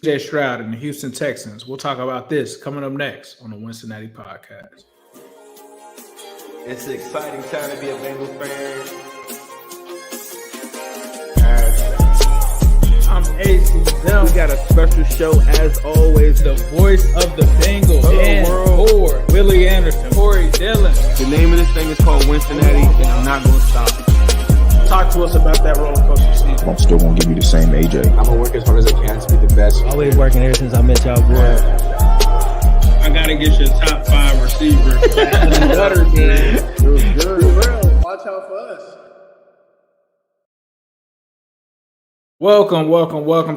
CJ Stroud and the Houston Texans. We'll talk about this coming up next on the Wincinnati podcast. It's an exciting time to be a Bengals fan. I'm AC Zell. We got a special show as always. The voice of the Bengals. And Ford, Willie Anderson, Corey Dillon. The name of this thing is called Wincinnati, and I'm not going to stop. Talk to us about that roller coaster season. I'm still going to give you the same AJ. I'm going to work as hard as I can to be the best. Always working ever since I met y'all boys. I got to get your top 5 receivers. Butter, man. It was good. Watch out for us. Welcome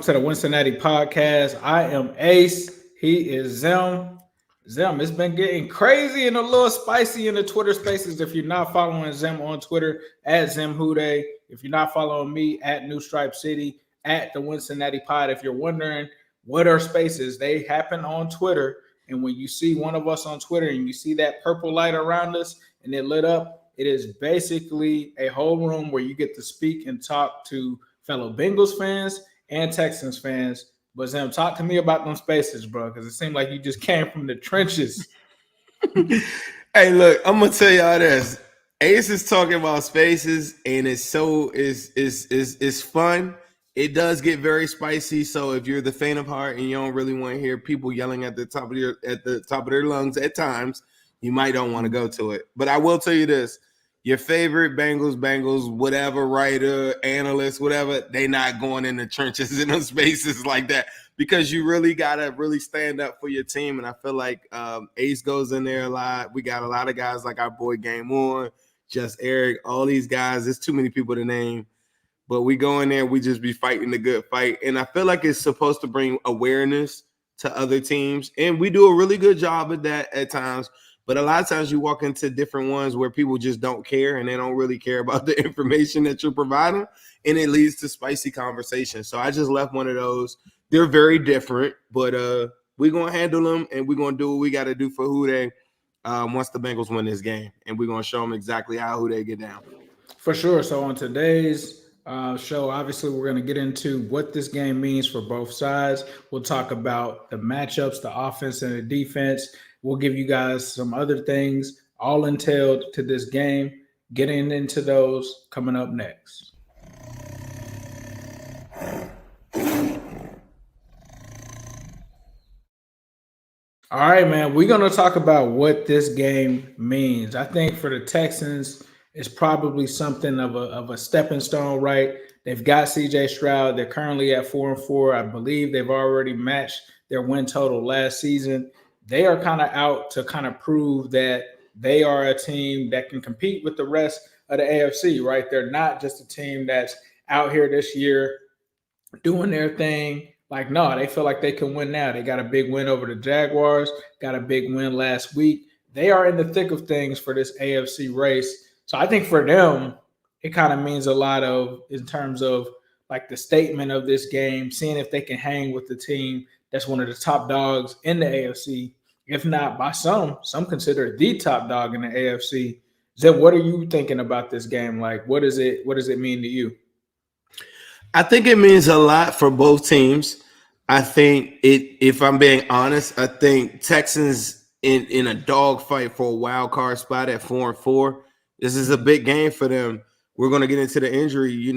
to the Wincinnati podcast. I am Ace. He is Zem. Zem, it's been getting crazy and a little spicy in the Twitter spaces. If you're not following Zem on Twitter, at ZemHude. If you're not following me, at New Stripe City, at the Wincinnati Pod. If you're wondering what are spaces, they happen on Twitter. And when you see one of us on Twitter and you see that purple light around us and it lit up, it is basically a whole room where you get to speak and talk to fellow Bengals fans and Texans fans. But Zem, talk to me about them spaces, bro, because it seemed like you just came from the trenches. Hey, look, I'm gonna tell y'all this. Ace is talking about spaces, and it's fun. It does get very spicy. So if you're the faint of heart and you don't really want to hear people yelling at the top of their lungs at times, you might don't want to go to it. But I will tell you this. Your favorite Bengals, whatever writer, analyst, whatever, they not going in the trenches in those spaces like that because you really got to really stand up for your team. And I feel like Ace goes in there a lot. We got a lot of guys like our boy Game On, Just Eric, all these guys. There's too many people to name. But we go in there, we just be fighting the good fight. And I feel like it's supposed to bring awareness to other teams. And we do a really good job of that at times. But a lot of times you walk into different ones where people just don't care and they don't really care about the information that you're providing, and it leads to spicy conversations. So I just left one of those. They're very different, but we're going to handle them, and we're going to do what we got to do for Hude once the Bengals win this game, and we're going to show them exactly how Hude get down. For sure. So on today's show, obviously, we're going to get into what this game means for both sides. We'll talk about the matchups, the offense and the defense. We'll give you guys some other things all entailed to this game. Getting into those coming up next. All right, man, we're going to talk about what this game means. I think for the Texans, it's probably something of a stepping stone, right? They've got CJ Stroud. They're currently at 4-4. I believe they've already matched their win total last season. They are kind of out to kind of prove that they are a team that can compete with the rest of the AFC, right? They're not just a team that's out here this year doing their thing. Like, no, they feel like they can win now. They got a big win over the Jaguars, got a big win last week. They are in the thick of things for this AFC race. So I think for them, it kind of means a lot in terms of like the statement of this game, seeing if they can hang with the team that's one of the top dogs in the AFC. If not by some consider it the top dog in the AFC. Zeb, what are you thinking about this game? Like, what does it mean to you? I think it means a lot for both teams. I think if I'm being honest, I think Texans in a dogfight for a wild card spot at 4-4. This is a big game for them. We're going to get into the injury,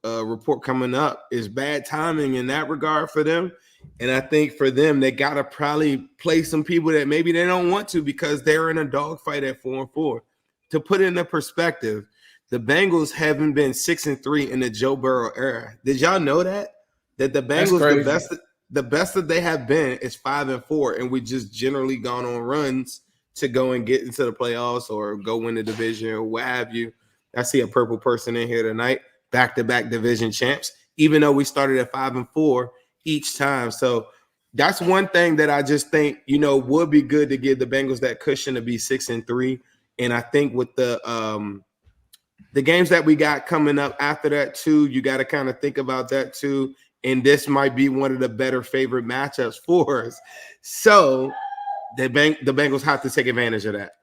report coming up. Is bad timing in that regard for them. And I think for them, they got to probably play some people that maybe they don't want to because they're in a dogfight at 4-4. To put it into perspective, the Bengals haven't been 6-3 in the Joe Burrow era. Did y'all know that? That the Bengals, the best that they have been is 5-4, and we just generally gone on runs to go and get into the playoffs or go win the division or what have you. I see a purple person in here tonight, back-to-back division champs, even though we started at 5-4 each time. So that's one thing that I just think, would be good to give the Bengals that cushion to be 6-3. And I think with the games that we got coming up after that too, you got to kind of think about that too. And this might be one of the better favorite matchups for us. So the Bengals have to take advantage of that.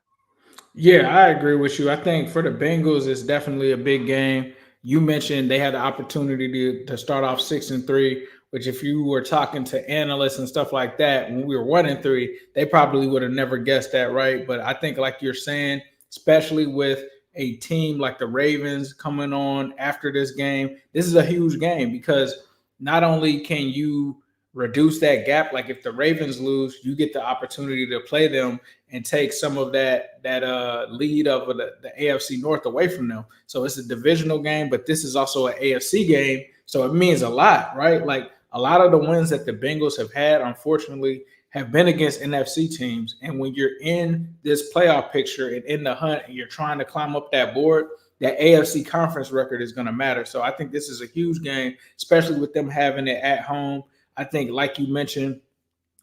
Yeah, I agree with you. I think for the Bengals, it's definitely a big game. You mentioned they had the opportunity to start off 6-3 which if you were talking to analysts and stuff like that when we were 1-3, they probably would have never guessed that, right? But I think, like you're saying, especially with a team like the Ravens coming on after this game, this is a huge game because not only can you reduce that gap, like if the Ravens lose, you get the opportunity to play them and take some of that lead of the AFC North away from them. So it's a divisional game, but this is also an AFC game, so it means a lot, right? Like a lot of the wins that the Bengals have had, unfortunately, have been against NFC teams. And when you're in this playoff picture and in the hunt and you're trying to climb up that board, that AFC conference record is going to matter. So I think this is a huge game, especially with them having it at home. I think, like you mentioned,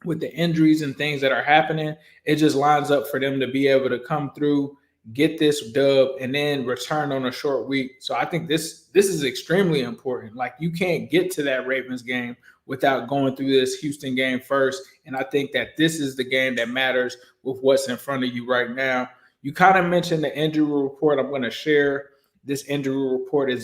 with the injuries and things that are happening, it just lines up for them to be able to come through, get this dub, and then return on a short week. So I think this is extremely important. Like, you can't get to that Ravens game without going through this Houston game first. And I think that this is the game that matters with what's in front of you right now. You kind of mentioned the injury report. I'm going to share this injury report. It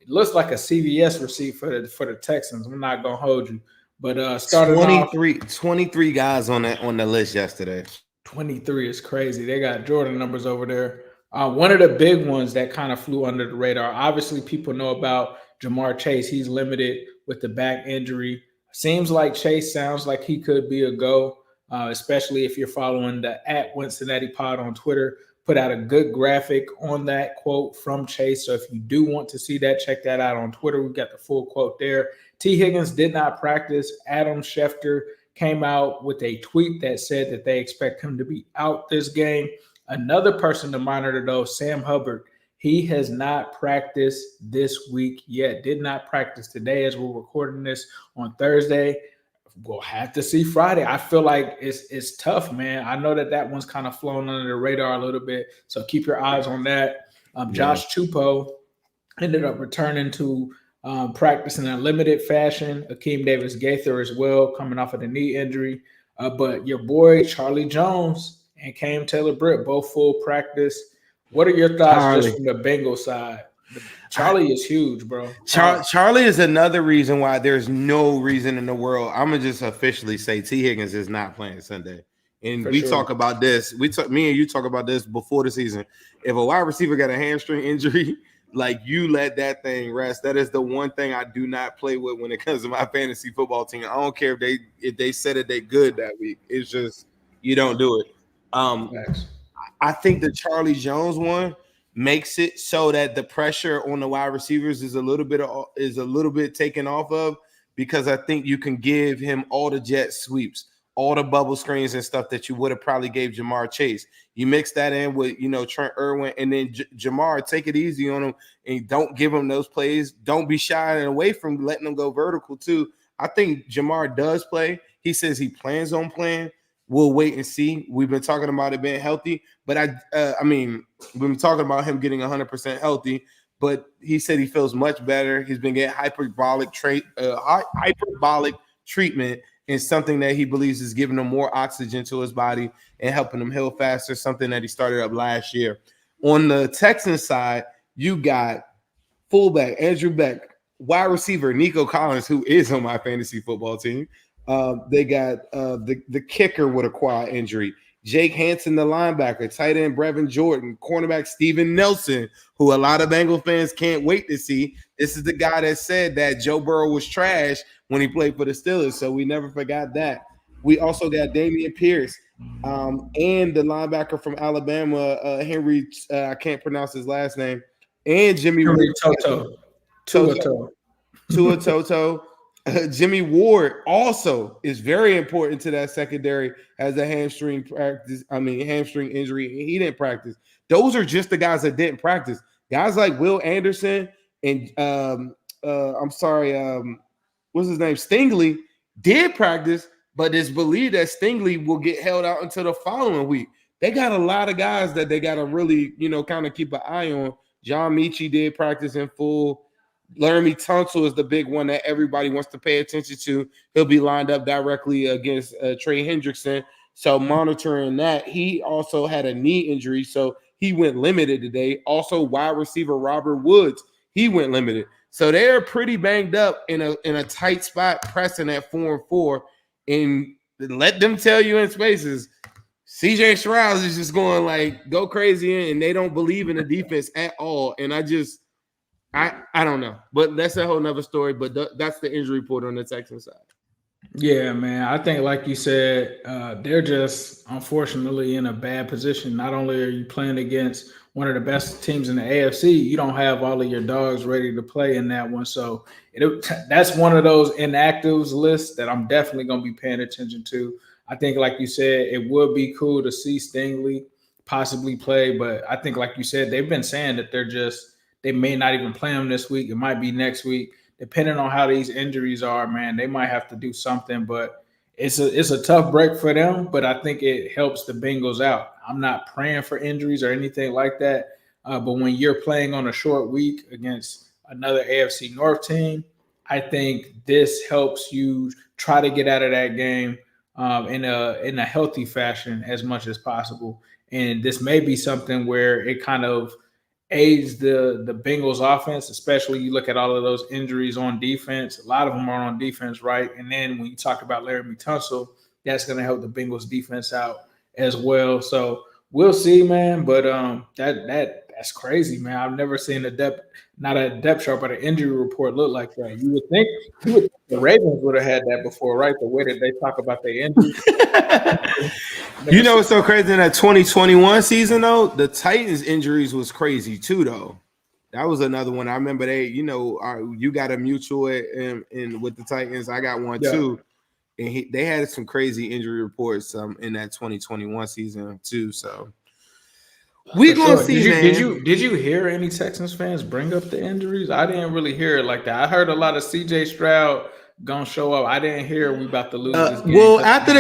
looks like a CVS receipt for the Texans. I'm not going to hold you. But starting 23 guys on the list yesterday. 23 is crazy. They got Jordan numbers over there. One of the big ones that kind of flew under the radar, obviously people know about Jamar Chase. He's limited with the back injury. Seems like Chase sounds like he could be a go, especially if you're following the @Wincinnati pod on Twitter. Put out a good graphic on that quote from Chase. So if you do want to see that, check that out on Twitter. We've got the full quote there. Tee Higgins did not practice. Adam Schefter came out with a tweet that said that they expect him to be out this game. Another person to monitor, though, Sam Hubbard. He has not practiced this week yet. Did not practice today as we're recording this on Thursday. We'll have to see Friday. I feel like it's tough, man. I know that one's kind of flown under the radar a little bit, so keep your eyes on that. Josh Chupo ended up returning to practice in a limited fashion. Akeem Davis-Gaither as well, coming off of the knee injury. But your boy Charlie Jones and Cam Taylor-Britt both full practice. What are your thoughts just from the Bengals side? Charlie is huge, bro. Charlie is another reason why there's no reason in the world. I'm gonna just officially say Tee Higgins is not playing Sunday. And talk about this. Me and you talk about this before the season. If a wide receiver got a hamstring injury, like, you let that thing rest. That is the one thing I do not play with when it comes to my fantasy football team. I don't care if they said it they good that week. It's just you don't do it. I think the Charlie Jones one makes it so that the pressure on the wide receivers is a little bit taken off of, because I think you can give him all the jet sweeps, all the bubble screens and stuff that you would have probably gave Jamar Chase. You mix that in with, Trent Irwin, and then Jamar, take it easy on him and don't give him those plays. Don't be shying away from letting them go vertical too. I think Jamar does play. He says he plans on playing. We'll wait and see. We've been talking about it being healthy, but we've been talking about him getting 100% healthy, but he said he feels much better. He's been getting hyperbolic treatment, and something that he believes is giving him more oxygen to his body and helping him heal faster, something that he started up last year. On the Texans side, you got fullback Andrew Beck, wide receiver Nico Collins, who is on my fantasy football team. They got the kicker with a quad injury, Jake Hansen, the linebacker, tight end Brevin Jordan, cornerback Steven Nelson, who a lot of Bengals fans can't wait to see. This is the guy that said that Joe Burrow was trash when he played for the Steelers, so we never forgot that. We also got Damian Pierce and the linebacker from Alabama, Henry, I can't pronounce his last name, and Jimmy Toto. Jimmy Ward also is very important to that secondary, has a hamstring injury. He didn't practice. Those are just the guys that didn't practice. Guys like Will Anderson and what's his name? Stingley did practice, but it's believed that Stingley will get held out until the following week. They got a lot of guys that they got to really, kind of keep an eye on. John Mechie did practice in full. Laramie Tunsil is the big one that everybody wants to pay attention to. He'll be lined up directly against Trey Hendrickson. So monitoring that. He also had a knee injury, so he went limited today. Also, wide receiver Robert Woods, he went limited. So they're pretty banged up in a tight spot, pressing at 4-4. And let them tell you in spaces, CJ Stroud is just going like go crazy, and they don't believe in the defense at all. And I don't know, but that's a whole nother story. But that's the injury report on the Texans side. Yeah, man. I think, like you said, they're just unfortunately in a bad position. Not only are you playing against one of the best teams in the AFC, you don't have all of your dogs ready to play in that one. So that's one of those inactives lists that I'm definitely going to be paying attention to. I think, like you said, it would be cool to see Stingley possibly play. But I think, like you said, they've been saying that they may not even play him this week. It might be next week. Depending on how these injuries are, man, they might have to do something. But it's a tough break for them. But I think it helps the Bengals out. I'm not praying for injuries or anything like that. But when you're playing on a short week against another AFC North team, I think this helps you try to get out of that game in a healthy fashion as much as possible. And this may be something where it kind of aids the Bengals offense, especially you look at all of those injuries on defense. A lot of them are on defense, right? And then when you talk about Laramie Tunsil, that's going to help the Bengals defense out as well. So we'll see, man. But that's crazy, man. I've never seen not a depth chart, but an injury report look like that. You would think the Ravens would have had that before, right? The way that they talk about their injuries. You know what's so crazy in that 2021 season, though? The Titans injuries was crazy, too, though. That was another one. I remember you got a mutual in with the Titans. I got one, too. And they had some crazy injury reports in that 2021 season, too. So we're going to see, man. Did you hear any Texans fans bring up the injuries? I didn't really hear it like that. I heard a lot of CJ Stroud going to show up. I didn't hear we about to lose this game. Well, after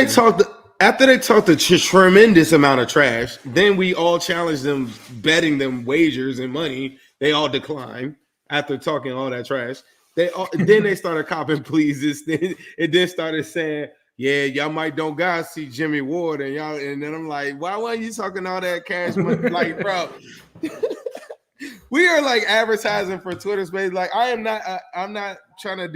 they talked a tremendous amount of trash, then we all challenged them, betting them wagers and money. They all declined after talking all that trash. Then they started copping pleases. It then started saying, "Yeah, y'all might don't guys see Jimmy Ward," and then I'm like, "Why weren't you talking all that cash money?" Like, bro, we are like advertising for Twitter space. Like, I'm not trying to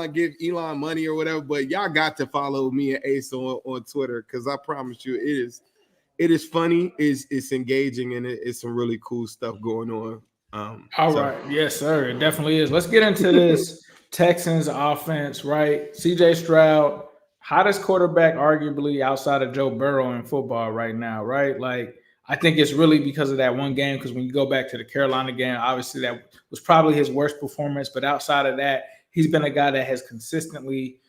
give Elon money or whatever, but y'all got to follow me and Ace on Twitter, because I promise you, it is funny, it's engaging, and it's some really cool stuff going on. All right, yes, sir, it definitely is. Let's get into this Texans offense, right? CJ Stroud, hottest quarterback arguably outside of Joe Burrow in football right now, right? Like, I think it's really because of that one game, because when you go back to the Carolina game, obviously that was probably his worst performance. But outside of that, he's been a guy that has consistently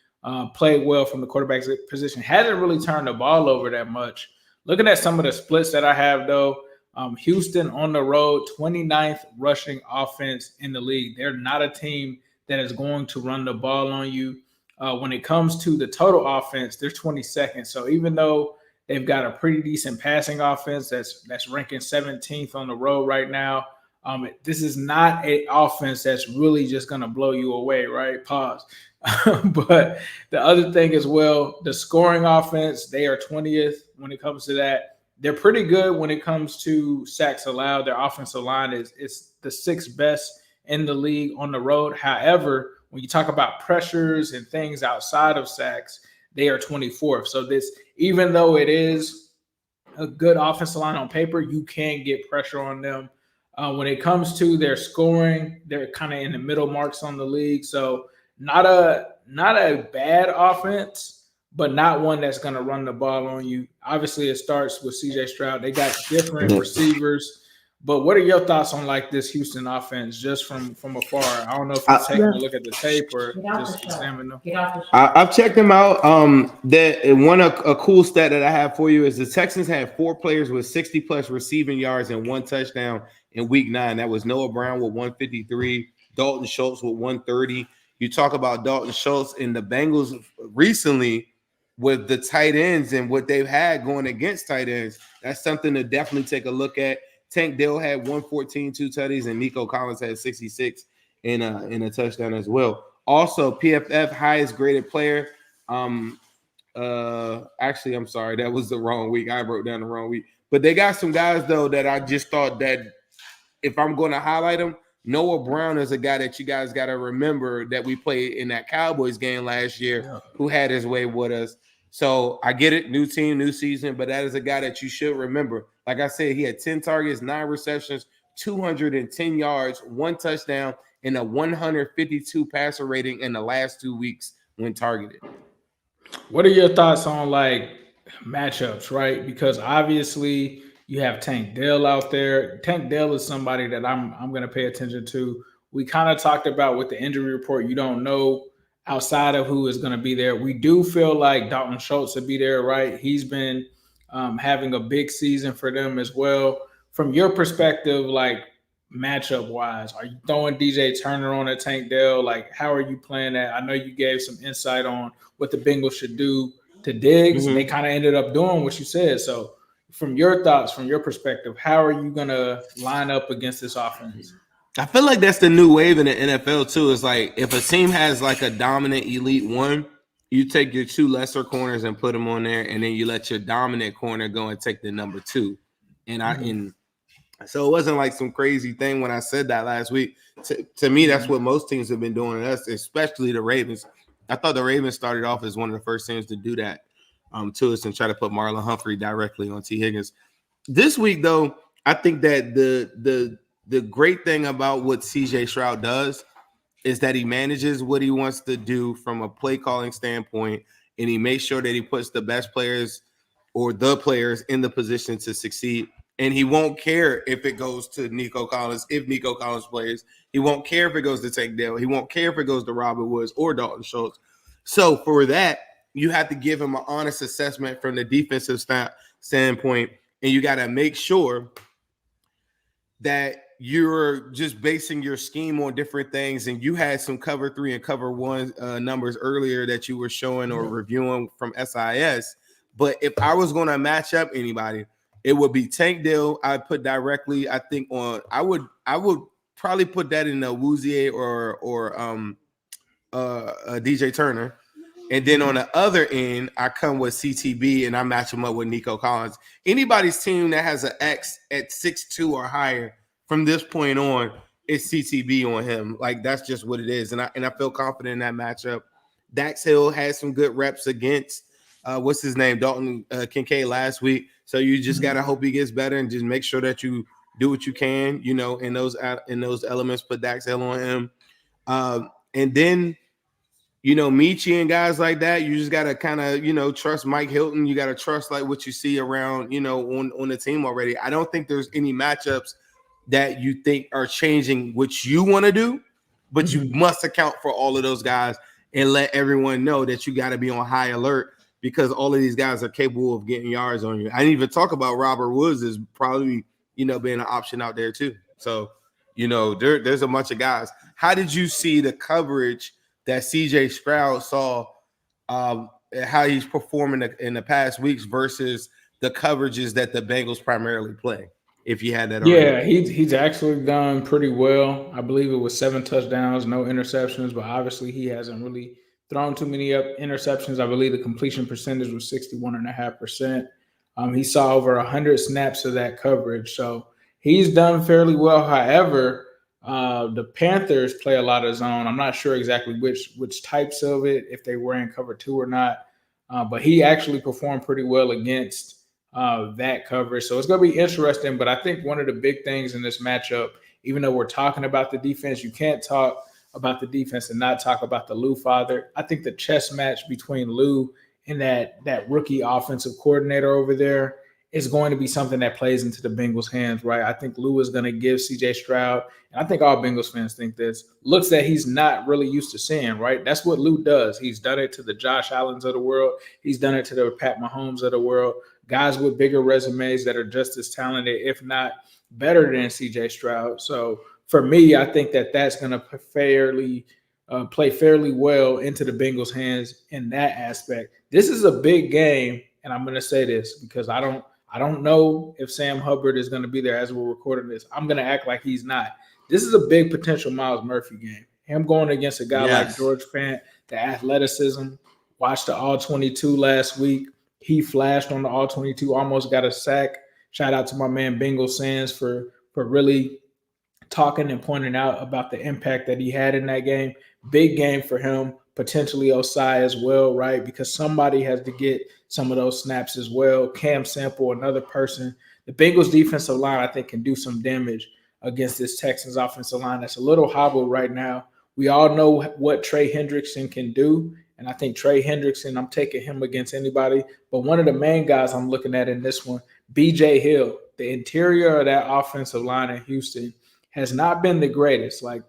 played well from the quarterback position. Hasn't really turned the ball over that much. Looking at some of the splits that I have, though, Houston on the road, 29th rushing offense in the league. They're not a team that is going to run the ball on you. When it comes to the total offense, they're 22nd. So even though they've got a pretty decent passing offense that's ranking 17th on the road right now, this is not an offense that's really just going to blow you away, right? Pause. But the other thing as well, the scoring offense, they are 20th when it comes to that. They're pretty good when it comes to sacks allowed. Their offensive line is the 6th best in the league on the road. However, when you talk about pressures and things outside of sacks, they are 24th. So this, even though it is a good offensive line on paper, you can get pressure on them. When it comes to their scoring, they're kind of in the middle marks on the league. So not a bad offense, but not one that's going to run the ball on you. Obviously, it starts with CJ Stroud. They got different receivers. But what are your thoughts on like this Houston offense just from afar? I don't know if you're taking a look at the tape or just examine them. I've checked them out. A cool stat that I have for you is the Texans had 4 players with 60+ receiving yards and 1 touchdown in Week 9. That was Noah Brown with 153, Dalton Schultz with 130. You talk about Dalton Schultz and the Bengals recently with the tight ends and what they've had going against tight ends. That's something to definitely take a look at. Tank Dell had 114, 2 tutties, and Nico Collins had 66 in a touchdown as well. Also, PFF highest graded player. Actually, I'm sorry, that was the wrong week. I wrote down the wrong week. But they got some guys though that I just thought that if I'm going to highlight them, Noah Brown is a guy that you guys got to remember that we played in that Cowboys game last year, who had his way with us. So I get it, new team, new season, but that is a guy that you should remember. Like I said, he had 10 targets, 9 receptions, 210 yards, 1 touchdown, and a 152 passer rating in the last 2 weeks when targeted. What are your thoughts on like matchups, right? Because obviously you have Tank Dell out there. Tank Dell is somebody that I'm going to pay attention to. We kind of talked about with the injury report. You don't know outside of who is going to be there. We do feel like Dalton Schultz will be there, right? He's been having a big season for them as well. From your perspective, like matchup wise, are you throwing DJ Turner on a Tank Dell? Like, how are you playing that? I know you gave some insight on what the Bengals should do to Diggs. They kind of ended up doing what you said. So from your thoughts, from your perspective, how are you going to line up against this offense? I feel like that's the new wave in the NFL too. It's like if a team has like a dominant elite one, you take your 2 lesser corners and put them on there, and then you let your dominant corner go and take the number 2. And so it wasn't like some crazy thing when I said that last week. To me, that's what most teams have been doing, especially the Ravens. I thought the Ravens started off as one of the first teams to do that to us and try to put Marlon Humphrey directly on Tee Higgins. This week, though, I think that the great thing about what CJ Stroud does is that he manages what he wants to do from a play calling standpoint, and he makes sure that he puts the best players or the players in the position to succeed. And he won't care if it goes to Nico Collins, if Nico Collins plays. He won't care if it goes to Tank Dell. He won't care if it goes to Robert Woods or Dalton Schultz. So for that, you have to give him an honest assessment from the defensive standpoint, and you got to make sure that you're just basing your scheme on different things. And you had some cover 3 and cover 1 numbers earlier that you were showing or reviewing from SIS. But if I was going to match up anybody, it would be Tank Dell. I put directly, I think on. I would probably put that in a Woozier or DJ Turner, and then on the other end, I come with CTB and I match him up with Nico Collins. Anybody's team that has an X at 6'2" or higher from this point on, it's CTB on him. Like that's just what it is, and I feel confident in that matchup. Dax Hill had some good reps against what's his name, Dalton Kincaid last week. So you just gotta hope he gets better and just make sure that you do what you can, you know, in those elements. Put Dax Hill on him, and then you know Michi and guys like that. You just gotta kind of trust Mike Hilton. You gotta trust like what you see around on the team already. I don't think there's any matchups that you think are changing what you want to do, but you must account for all of those guys and let everyone know that you got to be on high alert. Because all of these guys are capable of getting yards on you. I didn't even talk about Robert Woods as probably, being an option out there too. So, there's a bunch of guys. How did you see the coverage that CJ Stroud saw, how he's performing in the past weeks versus the coverages that the Bengals primarily play? If you had that already. Yeah, he's actually done pretty well. I believe it was 7 touchdowns, no interceptions, but obviously he hasn't really thrown too many interceptions. I believe the completion percentage was 61.5%. He saw over 100 snaps of that coverage. So he's done fairly well. However, the Panthers play a lot of zone. I'm not sure exactly which types of it, if they were in cover 2 or not. But he actually performed pretty well against that coverage. So it's going to be interesting. But I think one of the big things in this matchup, even though we're talking about the defense, you can't talk about the defense and not talk about the Lou father. I think the chess match between Lou and that rookie offensive coordinator over there is going to be something that plays into the Bengals' hands, right? I think Lou is going to give CJ Stroud, and I think all Bengals fans think this, looks that he's not really used to seeing, right? That's what Lou does. He's done it to the Josh Allens of the world. He's done it to the Pat Mahomes of the world, guys with bigger resumes that are just as talented, if not better than CJ Stroud. So for me, I think that's going to play fairly well into the Bengals' hands in that aspect. This is a big game, and I'm going to say this because I don't know if Sam Hubbard is going to be there as we're recording this. I'm going to act like he's not. This is a big potential Myles Murphy game. Him going against a guy like George Fant, the athleticism. Watched the All-22 last week. He flashed on the All-22, almost got a sack. Shout out to my man Bengals Sands for really talking and pointing out about the impact that he had in that game. Big game for him, potentially Osai as well, right? Because somebody has to get some of those snaps as well. Cam Sample, another person. The Bengals defensive line, I think, can do some damage against this Texans offensive line that's a little hobbled right now. We all know what Trey Hendrickson can do, and I think Trey Hendrickson, I'm taking him against anybody. But one of the main guys I'm looking at in this one, B.J. Hill, the interior of that offensive line in Houston has not been the greatest. Like,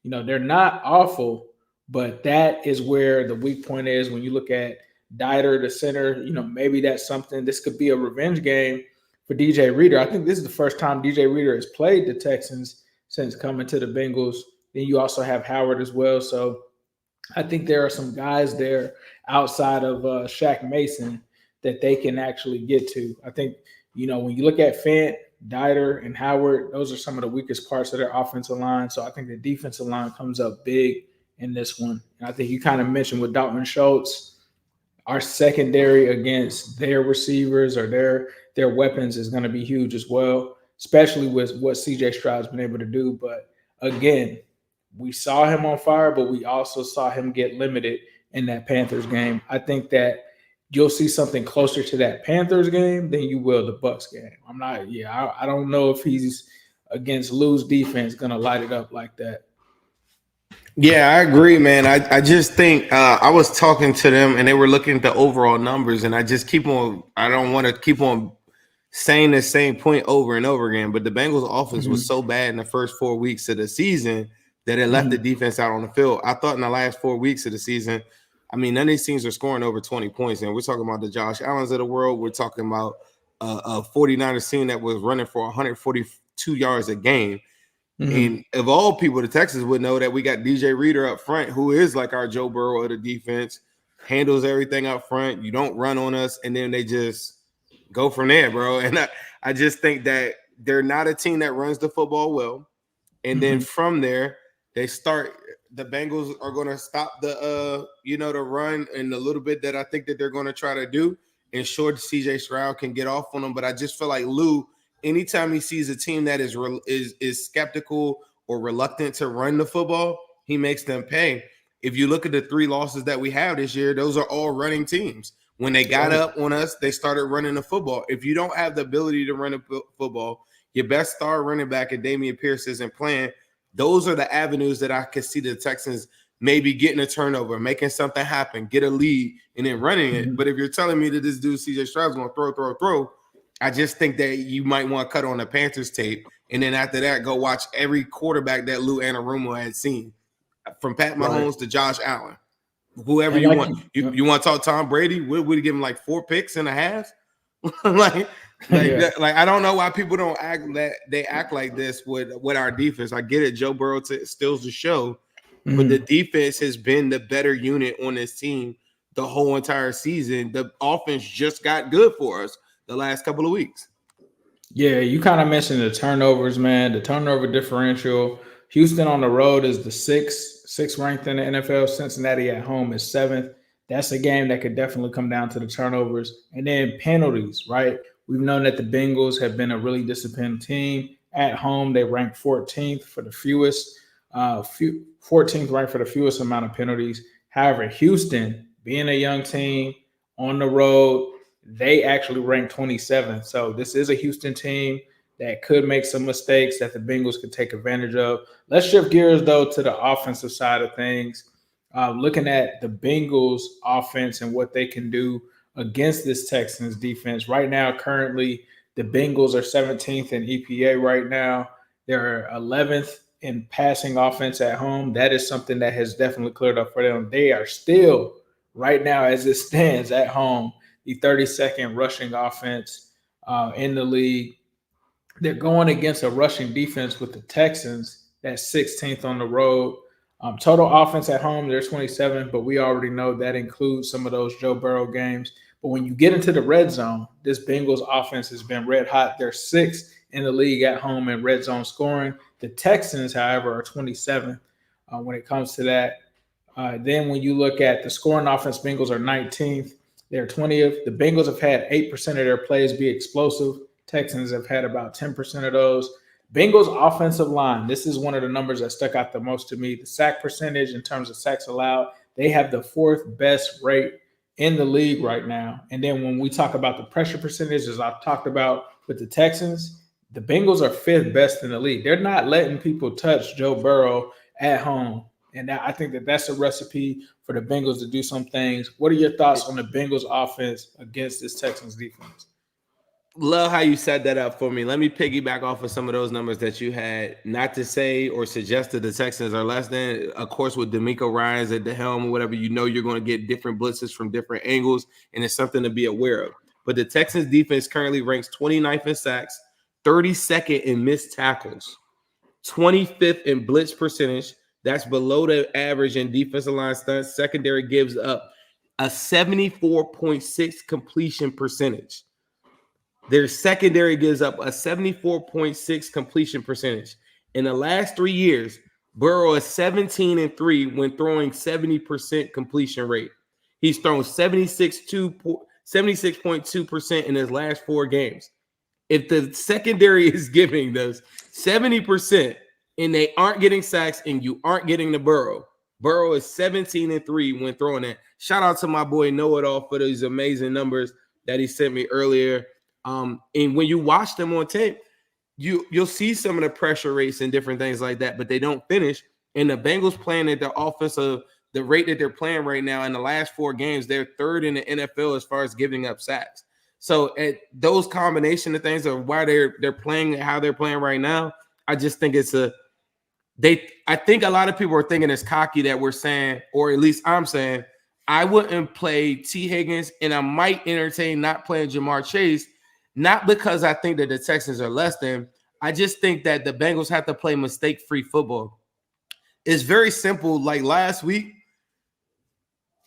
they're not awful, but that is where the weak point is when you look at Dieter, the center. Maybe that's something. This could be a revenge game for DJ Reader. I think this is the first time DJ Reader has played the Texans since coming to the Bengals. Then you also have Howard as well. So I think there are some guys there outside of Shaq Mason that they can actually get to. I think, when you look at Fant, Dieter, and Howard, those are some of the weakest parts of their offensive line. So I think the defensive line comes up big in this one. And I think you kind of mentioned with Dalton Schultz, our secondary against their receivers or their weapons is going to be huge as well, especially with what CJ Stroud's been able to do. But again, we saw him on fire, but we also saw him get limited in that Panthers game. I think that you'll see something closer to that Panthers game than you will the Bucs game. I don't know if he's against Lou's defense going to light it up like that. Yeah, I agree, man. I just think I was talking to them and they were looking at the overall numbers, and I don't want to keep on saying the same point over and over again, but the Bengals offense was so bad in the first 4 weeks of the season that it left the defense out on the field. I thought in the last 4 weeks of the season, none of these teams are scoring over 20 points, and we're talking about the Josh Allens of the world. We're talking about a 49ers team that was running for 142 yards a game. And of all people, the Texans would know that we got DJ Reader up front, who is like our Joe Burrow of the defense, handles everything up front. You don't run on us, and then they just go from there, bro. And I just think that they're not a team that runs the football well. And then from there, the Bengals are going to stop the run and the little bit that I think that they're going to try to do. And sure, CJ Stroud can get off on them, but I just feel like Lou, anytime he sees a team that is skeptical or reluctant to run the football, he makes them pay. If you look at the 3 losses that we have this year, those are all running teams. When they got up on us, they started running the football. If you don't have the ability to run the football, your best star running back and Dameon Pierce isn't playing. Those are the avenues that I could see the Texans maybe getting a turnover, making something happen, get a lead, and then running it. But if you're telling me that this dude CJ Stroud's going to throw, I just think that you might want to cut on the Panthers tape, and then after that, go watch every quarterback that Lou Anarumo had seen, from Pat Mahomes to Josh Allen, whoever you want. You want to talk Tom Brady? Would he give him like 4 picks and a half? Like I don't know why people don't act that they act like this with our defense. I get it, Joe Burrow steals the show, but the defense has been the better unit on this team the whole entire season. The offense just got good for us the last couple of weeks. Yeah, you kind of mentioned the turnovers, man. The turnover differential. Houston on the road is the sixth ranked in the NFL. Cincinnati at home is 7th. That's a game that could definitely come down to the turnovers. And then penalties, right? We've known that the Bengals have been a really disciplined team. At home, they rank 14th for the fewest, 14th ranked for the fewest amount of penalties. However, Houston, being a young team on the road, they actually rank 27th. So this is a Houston team that could make some mistakes that the Bengals could take advantage of. Let's shift gears, though, to the offensive side of things. Looking at the Bengals offense and what they can do against this Texans defense. Right now, currently, the Bengals are 17th in EPA right now. They're 11th in passing offense at home. That is something that has definitely cleared up for them. They are still, right now as it stands at home, the 32nd rushing offense in the league. They're going against a rushing defense with the Texans that's 16th on the road. Total offense at home, they're 27th, but we already know that includes some of those Joe Burrow games. But when you get into the red zone, this Bengals offense has been red hot. They're 6th in the league at home in red zone scoring. The Texans, however, are 27th when it comes to that. Then when you look at the scoring offense, Bengals are 19th. They're 20th. The Bengals have had 8% of their plays be explosive. Texans have had about 10% of those. Bengals offensive line, this is one of the numbers that stuck out the most to me. The sack percentage in terms of sacks allowed, they have the fourth best rate in the league right now. And then when we talk about the pressure percentage, as I've talked about with the Texans, the Bengals are fifth best in the league. They're not letting people touch Joe Burrow at home. And I think that that's a recipe for the Bengals to do some things. What are your thoughts on the Bengals offense against this Texans defense? Love how you set that up for me. Let me piggyback off of some of those numbers that you had. Not to say or suggest that the Texans are less than. Of course, with D'Amico Ryans at the helm or whatever, you're going to get different blitzes from different angles, and it's something to be aware of. But the Texans defense currently ranks 29th in sacks, 32nd in missed tackles, 25th in blitz percentage. That's below the average in defensive line stunts. Secondary gives up a 74.6 completion percentage. Their secondary gives up a 74.6 completion percentage. In the last 3 years, Burrow is 17-3 when throwing 70% completion rate. He's thrown 76.2% in his last 4 games. If the secondary is giving those 70% and they aren't getting sacks and you aren't getting the Burrow is 17-3 when throwing it. Shout out to my boy Know-It-All for those amazing numbers that he sent me earlier. And when you watch them on tape, you'll see some of the pressure rates and different things like that, but they don't finish. And the Bengals playing at the offensive, the rate that they're playing right now in the last 4 games, they're third in the NFL as far as giving up sacks. So at those combination of things of why they're playing how they're playing right now, I just think I think a lot of people are thinking it's cocky that we're saying, or at least I'm saying, I wouldn't play Tee Higgins and I might entertain not playing Jamar Chase. Not because I think that the Texans are less than. I just think that the Bengals have to play mistake-free football. It's very simple. Like last week,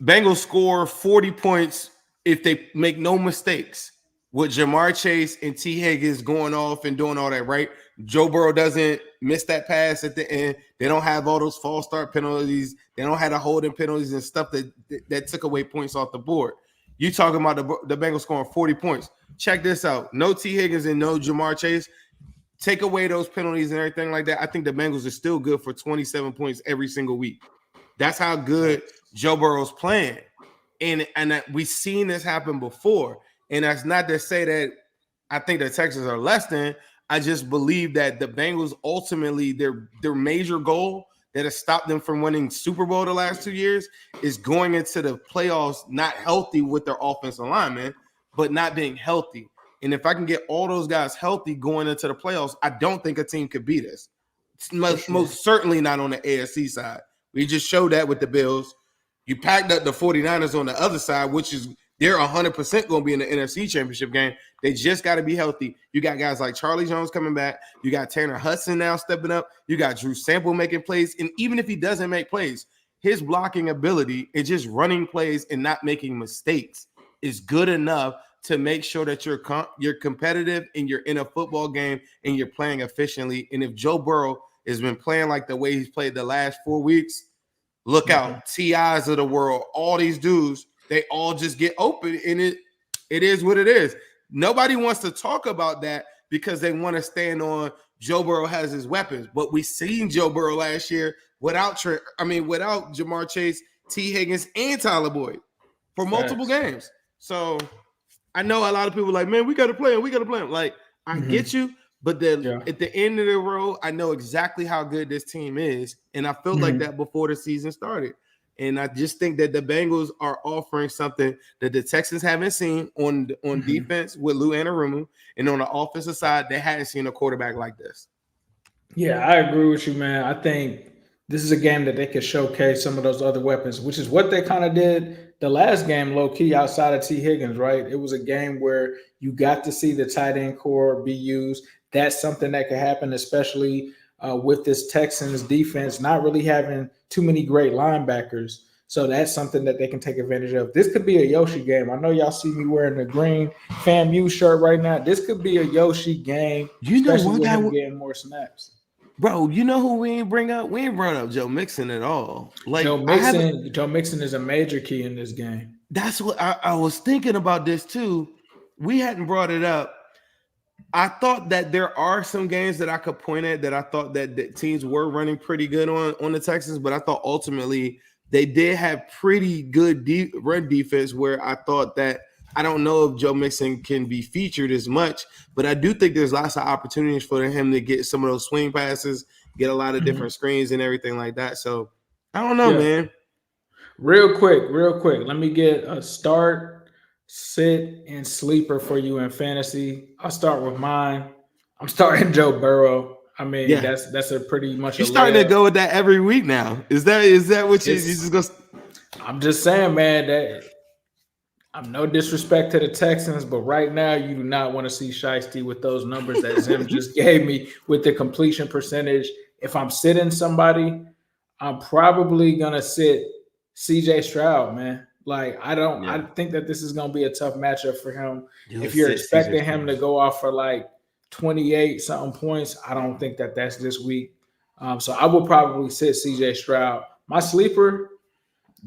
Bengals score 40 points if they make no mistakes with Jamar Chase and Tee Higgins going off and doing all that, right? Joe Burrow doesn't miss that pass at the end. They don't have all those false start penalties. They don't have the holding penalties and stuff that took away points off the board. You talking about the Bengals scoring 40 points. Check this out. No Tee Higgins and no Jamar Chase. Take away those penalties and everything like that. I think the Bengals are still good for 27 points every single week. That's how good Joe Burrow's playing. And we've seen this happen before. And that's not to say that I think the Texans are less than. I just believe that the Bengals ultimately, their major goal that has stopped them from winning Super Bowl the last 2 years is going into the playoffs not healthy with their offensive linemen, but not being healthy. And if I can get all those guys healthy going into the playoffs, I don't think a team could beat us. Most certainly not on the AFC side. We just showed that with the Bills. You packed up the 49ers on the other side, which is they're 100% going to be in the NFC Championship game. They just got to be healthy. You got guys like Charlie Jones coming back. You got Tanner Hudson now stepping up. You got Drew Sample making plays. And even if he doesn't make plays, his blocking ability and just running plays and not making mistakes is good enough to make sure that you're competitive and you're in a football game and you're playing efficiently. And if Joe Burrow has been playing like the way he's played the last 4 weeks, look out. TIs of the world, all these dudes, they all just get open, and it is what it is. Nobody wants to talk about that because they want to stand on Joe Burrow has his weapons. But we seen Joe Burrow last year without Jamar Chase, Tee Higgins, and Tyler Boyd for multiple games. So I know a lot of people are like, man, we got to play him. We got to play him. Like, I get you, but then at the end of the road, I know exactly how good this team is, and I felt like that before the season started. And I just think that the Bengals are offering something that the Texans haven't seen on defense with Lou Anarumo, and on the offensive side, they hadn't seen a quarterback like this. Yeah, I agree with you, man. I think this is a game that they could showcase some of those other weapons, which is what they kind of did the last game, low-key, outside of Tee Higgins, right? It was a game where you got to see the tight end core be used. That's something that could happen, especially with this Texans defense not really having too many great linebackers. So that's something that they can take advantage of. This could be a Yoshi game. I know y'all see me wearing the green FAMU shirt right now. This could be a Yoshi game, especially with him getting more snaps. Bro, you know who we ain't bring up? We ain't brought up Joe Mixon at all. Like Joe Mixon is a major key in this game. That's what I was thinking about this too. We hadn't brought it up. I thought that there are some games that I could point at that I thought that teams were running pretty good on the Texans, but I thought ultimately they did have pretty good run defense where I thought that I don't know if Joe Mixon can be featured as much, but I do think there's lots of opportunities for him to get some of those swing passes, get a lot of different screens and everything like that. So I don't know, man. Real quick. Let me get a start, sit, and sleeper for you in fantasy. I'll start with mine. I'm starting Joe Burrow. I mean, that's a pretty much. You're starting to go with that every week now. Is that what you just go? I'm just saying, man, that I'm no disrespect to the Texans, but right now you do not want to see Shiesty with those numbers that Zim just gave me with the completion percentage. If I'm sitting somebody, I'm probably gonna sit CJ Stroud, man. Like I think that this is gonna be a tough matchup for him. If you're expecting him to go off for like 28 something points, I don't think that that's this week. So I will probably sit CJ Stroud. My sleeper,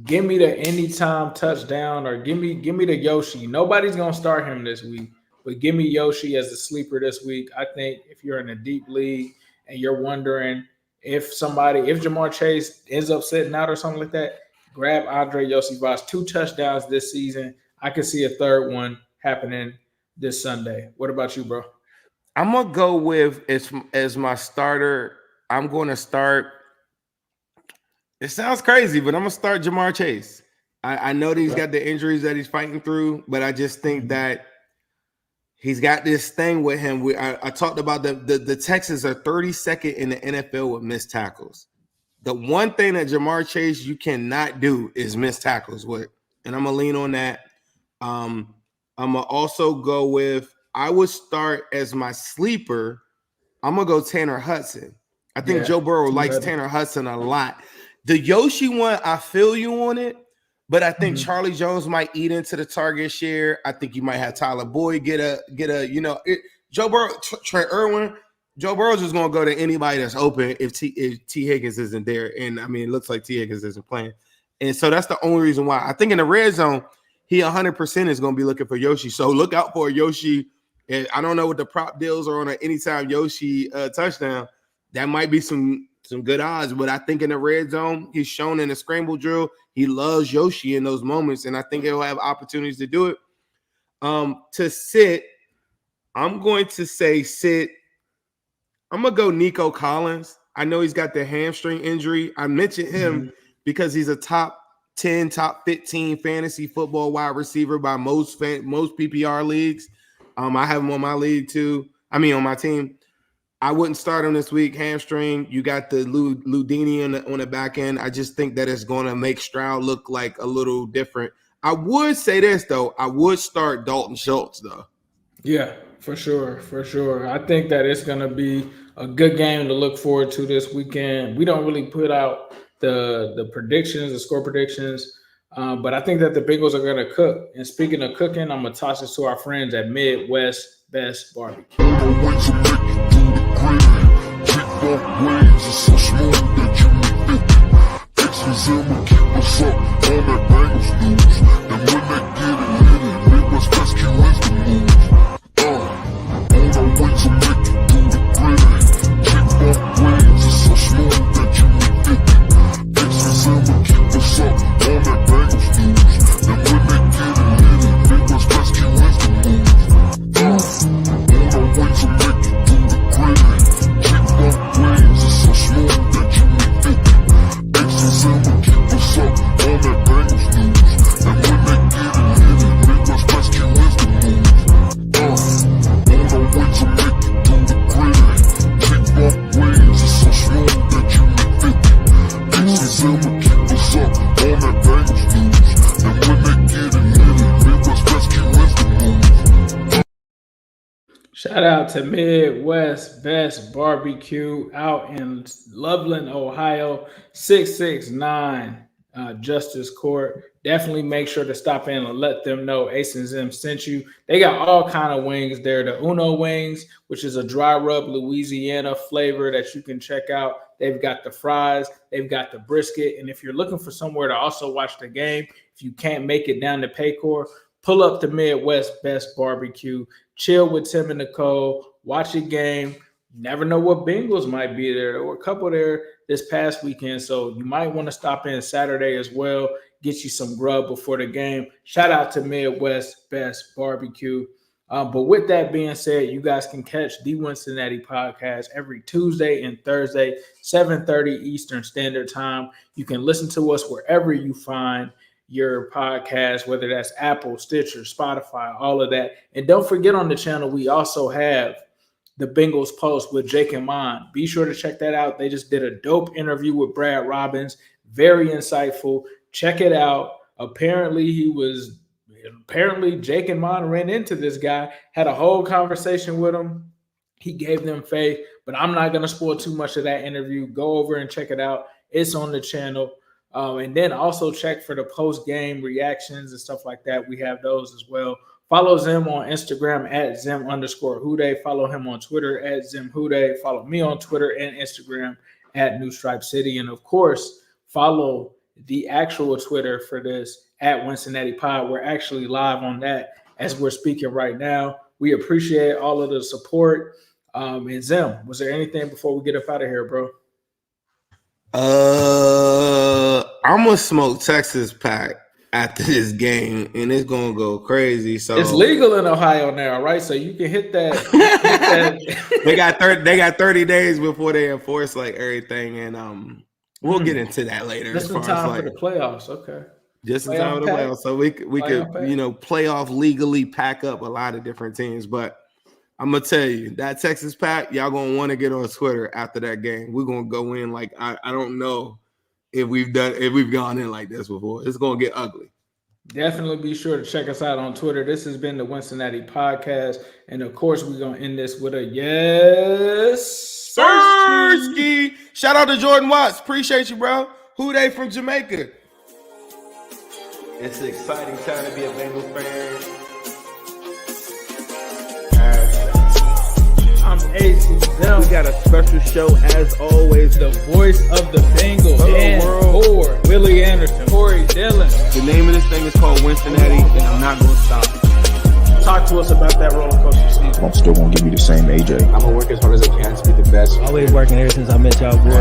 give me the anytime touchdown or give me the Yoshi. Nobody's gonna start him this week, but give me Yoshi as the sleeper this week. I think if you're in a deep league and you're wondering if Jamar Chase ends up sitting out or something like that, grab Andre Yosivas. 2 touchdowns this season. I could see a third one happening this Sunday. What about you, bro? I'm gonna go with as my starter. I'm going to start. It sounds crazy, but I'm gonna start Jamar Chase. I know that he's got the injuries that he's fighting through, but I just think that he's got this thing with him. I talked about the Texans are 32nd in the NFL with missed tackles. The one thing that Jamar Chase you cannot do is miss tackles with, and I'm gonna lean on that. I'm gonna also go with. I would start as my sleeper. I'm gonna go Tanner Hudson. I think Joe Burrow likes Tanner Hudson a lot. The Yoshi one, I feel you on it, but I think Charlie Jones might eat into the target share. I think you might have Tyler Boyd get a Joe Burrow, Trent Irwin. Joe Burrow's just gonna go to anybody that's open if Tee Higgins isn't there, and I mean it looks like Tee Higgins isn't playing, and so that's the only reason why. I think in the red zone he 100% is gonna be looking for Yoshi. So look out for a Yoshi. And I don't know what the prop deals are on an anytime Yoshi touchdown. That might be some good odds, but I think in the red zone, he's shown in the scramble drill, he loves Yoshi in those moments, and I think he'll have opportunities to do it. To sit, I'm going to say sit. I'm going to go Nico Collins. I know he's got the hamstring injury. I mentioned him because he's a top 10, top 15 fantasy football wide receiver by most PPR leagues. I have him on my league too. I mean, on my team. I wouldn't start him this week. Hamstring. You got the Ludini on the back end. I just think that it's going to make Stroud look like a little different. I would say this though. I would start Dalton Schultz though. Yeah, for sure. I think that it's going to be a good game to look forward to this weekend. We don't really put out the predictions, the score predictions, but I think that the Bengals are going to cook. And speaking of cooking, I'm going to toss it to our friends at Midwest Best Barbecue. Shout out to Midwest Best Barbecue out in Loveland, Ohio, 669 Justice Court. Definitely make sure to stop in and let them know Ace and Zim sent you. They got all kind of wings there. The Uno wings, which is a dry rub Louisiana flavor that you can check out. They've got the fries. They've got the brisket. And if you're looking for somewhere to also watch the game, if you can't make it down to Paycor, pull up the Midwest Best Barbecue. Chill with Tim and Nicole, watch a game. You never know what Bengals might be there. There were a couple there this past weekend, so you might want to stop in Saturday as well, get you some grub before the game. Shout out to Midwest Best Barbecue. But with that being said, you guys can catch the Wincinnati podcast every Tuesday and Thursday, 7:30 Eastern Standard Time. You can listen to us wherever you find your podcast, whether that's Apple, Stitcher, Spotify, all of that. And don't forget, on the channel, we also have the Bengals Post with Jake and Mon. Be sure to check that out. They just did a dope interview with Brad Robbins. Very insightful. Check it out. Apparently Jake and Mon ran into this guy, had a whole conversation with him. He gave them faith, but I'm not going to spoil too much of that interview. Go over and check it out. It's on the channel. And then also check for the post-game reactions and stuff like that. We have those as well. Follow Zim on Instagram at Zim_Hude. Follow him on Twitter at ZimHude. Follow me on Twitter and Instagram at New Stripe City. And of course, follow the actual Twitter for this at Wincinnati Pod. We're actually live on that as we're speaking right now. We appreciate all of the support. And Zim, was there anything before we get up out of here, bro? I'm gonna smoke Texas Pack after this game, and it's gonna go crazy. So it's legal in Ohio now, right? So you can hit that. They got 30 days before they enforce like everything, and we'll get into that later. Just in time for the playoffs, okay. Just in time for the playoffs, so we could playoff legally pack up a lot of different teams, but. I'm gonna tell you that Texas Pack, y'all gonna want to get on Twitter after that game. We're gonna go in like I don't know if we've gone in like this before. It's gonna get ugly. Definitely be sure to check us out on Twitter. This has been the Wincinnati Podcast, and of course, we're gonna end this with a yes, Sirski. Shout out to Jordan Watts. Appreciate you, bro. Who they from Jamaica? It's an exciting time to be a Bengals fan. I'm AC Zim. We got a special show as always. The voice of the Bengals. Dan Ford, Willie Anderson, Corey Dillon. The name of this thing is called Wincinnati, and I'm not going to stop. Talk to us about that roller coaster season. I'm still gonna give you the same AJ. I'm gonna work as hard as I can to be the best. Always working ever since I met y'all, boy.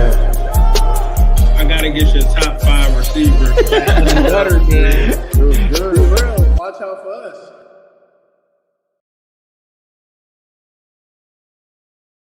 I gotta get your top 5 receivers. Better, man. Good. Real. Watch out for us.